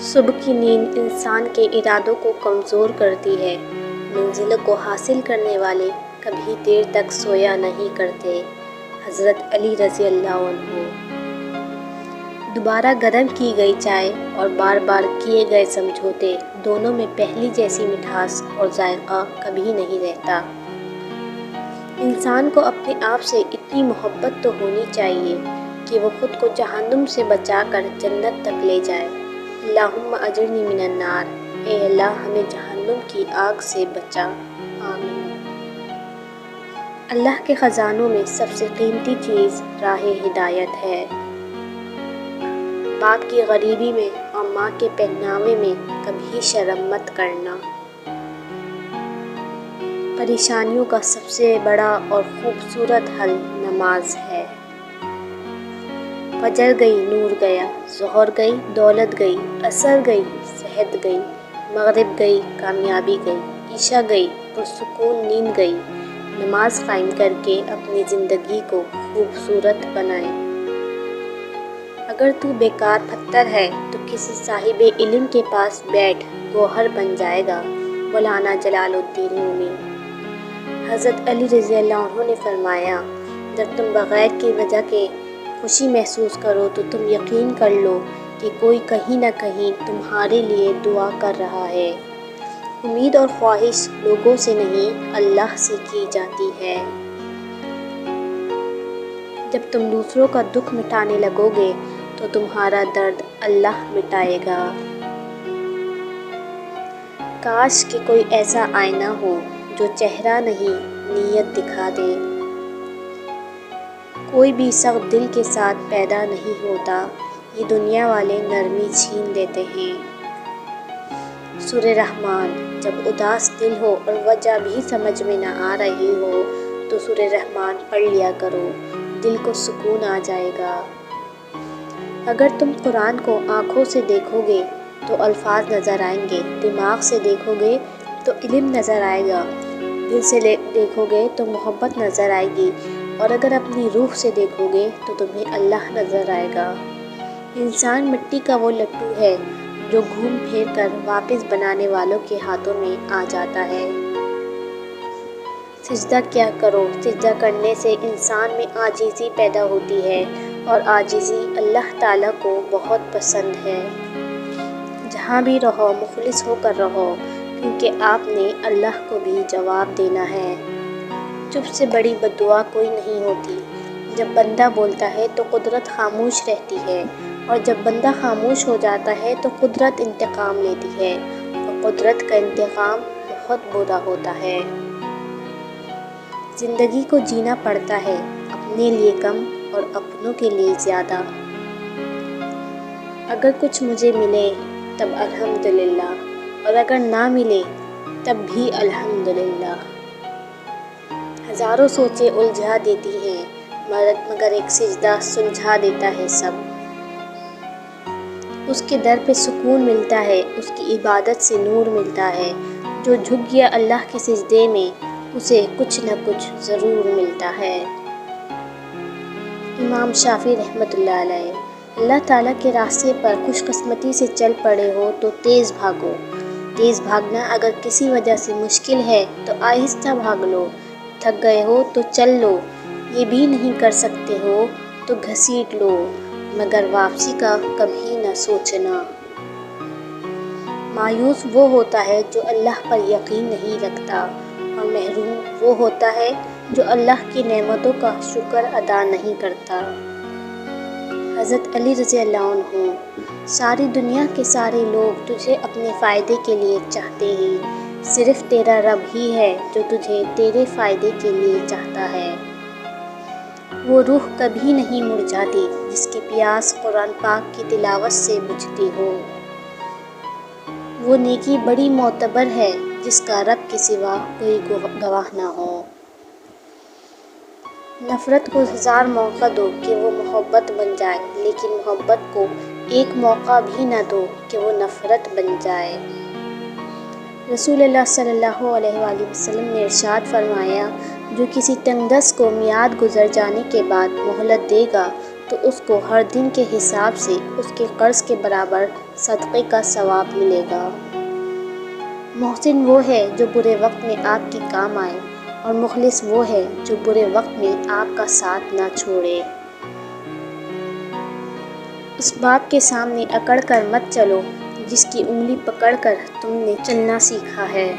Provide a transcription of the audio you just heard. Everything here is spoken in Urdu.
صبح کی نیند انسان کے ارادوں کو کمزور کرتی ہے۔ منزلوں کو حاصل کرنے والے کبھی دیر تک سویا نہیں کرتے۔ حضرت علی رضی اللہ عنہ۔ دوبارہ گرم کی گئی چائے اور بار بار کیے گئے سمجھوتے دونوں میں پہلی جیسی مٹھاس اور ذائقہ کبھی نہیں رہتا۔ انسان کو اپنے آپ سے اتنی محبت تو ہونی چاہیے کہ وہ خود کو جہنم سے بچا کر جنت تک لے جائے۔ اللہم اجرنی من النار، اے اللہ ہمیں جہنم کی آگ سے بچا، آمین۔ اللہ کے خزانوں میں سب سے قیمتی چیز راہ ہدایت ہے۔ باپ کی غریبی میں اور ماں کے پہناوے میں کبھی شرم مت کرنا۔ پریشانیوں کا سب سے بڑا اور خوبصورت حل نماز ہے۔ فجر گئی نور گیا، ظہر گئی دولت گئی، عصر گئی صحت گئی، مغرب گئی کامیابی گئی، عشاء گئی پرسکون نیند گئی۔ نماز قائم کر کے اپنی زندگی کو خوبصورت بنائیں۔ اگر تو بیکار پتھر ہے تو کسی صاحب علم کے پاس بیٹھ، گوہر بن جائے گا۔ مولانا جلال الدین رومی۔ حضرت علی رضی اللہ عنہ نے فرمایا، جب تم بغیر کی وجہ کے خوشی محسوس کرو تو تم یقین کر لو کہ کوئی کہیں نہ کہیں تمہارے لیے دعا کر رہا ہے۔ امید اور خواہش لوگوں سے نہیں، اللہ سے کی جاتی ہے۔ جب تم دوسروں کا دکھ مٹانے لگو گے تو تمہارا درد اللہ مٹائے گا۔ کاش کہ کوئی ایسا آئینہ ہو جو چہرہ نہیں نیت دکھا دے۔ کوئی بھی سخت دل کے ساتھ پیدا نہیں ہوتا، یہ دنیا والے نرمی چھین لیتے ہیں۔ سورہ رحمان۔ جب اداس دل ہو اور وجہ بھی سمجھ میں نہ آ رہی ہو تو سورہ رحمان پڑھ لیا کرو، دل کو سکون آ جائے گا۔ اگر تم قرآن کو آنکھوں سے دیکھو گے تو الفاظ نظر آئیں گے، دماغ سے دیکھو گے تو علم نظر آئے گا، دل سے دیکھو گے تو محبت نظر آئے گی، اور اگر اپنی روح سے دیکھو گے تو تمہیں اللہ نظر آئے گا۔ انسان مٹی کا وہ لٹو ہے جو گھوم پھر کر واپس بنانے والوں کے ہاتھوں میں آ جاتا ہے۔ سجدہ کیا کرو، سجدہ کرنے سے انسان میں عاجزی پیدا ہوتی ہے، اور عاجزی اللہ تعالیٰ کو بہت پسند ہے۔ جہاں بھی رہو مخلص ہو کر رہو، کیونکہ آپ نے اللہ کو بھی جواب دینا ہے۔ چپ سے بڑی بددعا کوئی نہیں ہوتی۔ جب بندہ بولتا ہے تو قدرت خاموش رہتی ہے، اور جب بندہ خاموش ہو جاتا ہے تو قدرت انتقام لیتی ہے، اور قدرت کا انتقام بہت برا ہوتا ہے۔ زندگی کو جینا پڑتا ہے، اپنے لیے کم اور اپنوں کے لیے زیادہ۔ اگر کچھ مجھے ملے تب الحمدللہ، اور اگر نہ ملے تب بھی الحمدللہ۔ ہزاروں سوچیں الجھا دیتی ہیں، مگر ایک سجدہ سلجھا دیتا ہے سب۔ اس کے در پہ سکون ملتا ہے، اس کی عبادت سے نور ملتا ہے۔ جو جھک گیا اللہ کے سجدے میں، اسے کچھ نہ کچھ ضرور ملتا ہے۔ امام شافعی رحمۃ اللہ علیہ۔ اللہ تعالیٰ کے راستے پر خوش قسمتی سے چل پڑے ہو تو تیز بھاگو۔ تیز بھاگنا اگر کسی وجہ سے مشکل ہے تو آہستہ بھاگ لو۔ تھک گئے ہو تو چل لو، یہ بھی نہیں کر سکتے ہو تو گھسیٹ لو، مگر واپسی کا کبھی نہ سوچنا۔ مایوس وہ ہوتا ہے جو اللہ پر یقین نہیں رکھتا، اور محروم وہ ہوتا ہے جو اللہ کی نعمتوں کا شکر ادا نہیں کرتا۔ حضرت علی رضی اللہ عنہ۔ ساری دنیا کے سارے لوگ تجھے اپنے فائدے کے لیے چاہتے ہیں، صرف تیرا رب ہی ہے جو تجھے تیرے فائدے کے لیے چاہتا ہے۔ وہ روح کبھی نہیں مرجھاتی جس کی پیاس قرآن پاک کی تلاوت سے بجھتی ہو۔ وہ نیکی بڑی معتبر ہے جس کا رب کے سوا کوئی گواہ نہ ہو۔ نفرت کو 1000 موقع دو کہ وہ محبت بن جائے، لیکن محبت کو ایک موقع بھی نہ دو کہ وہ نفرت بن جائے۔ رسول اللہ صلی اللہ علیہ وآلہ وسلم نے ارشاد فرمایا، جو کسی تنگ دست کو میعاد گزر جانے کے بعد مہلت دے گا تو اس کو ہر دن کے حساب سے اس کے قرض کے برابر صدقے کا ثواب ملے گا۔ محسن وہ ہے جو برے وقت میں آپ کے کام آئے، اور مخلص وہ ہے جو برے وقت میں آپ کا ساتھ نہ چھوڑے۔ اس باپ کے سامنے اکڑ کر مت چلو جس کی انگلی پکڑ کر تم نے چلنا سیکھا ہے۔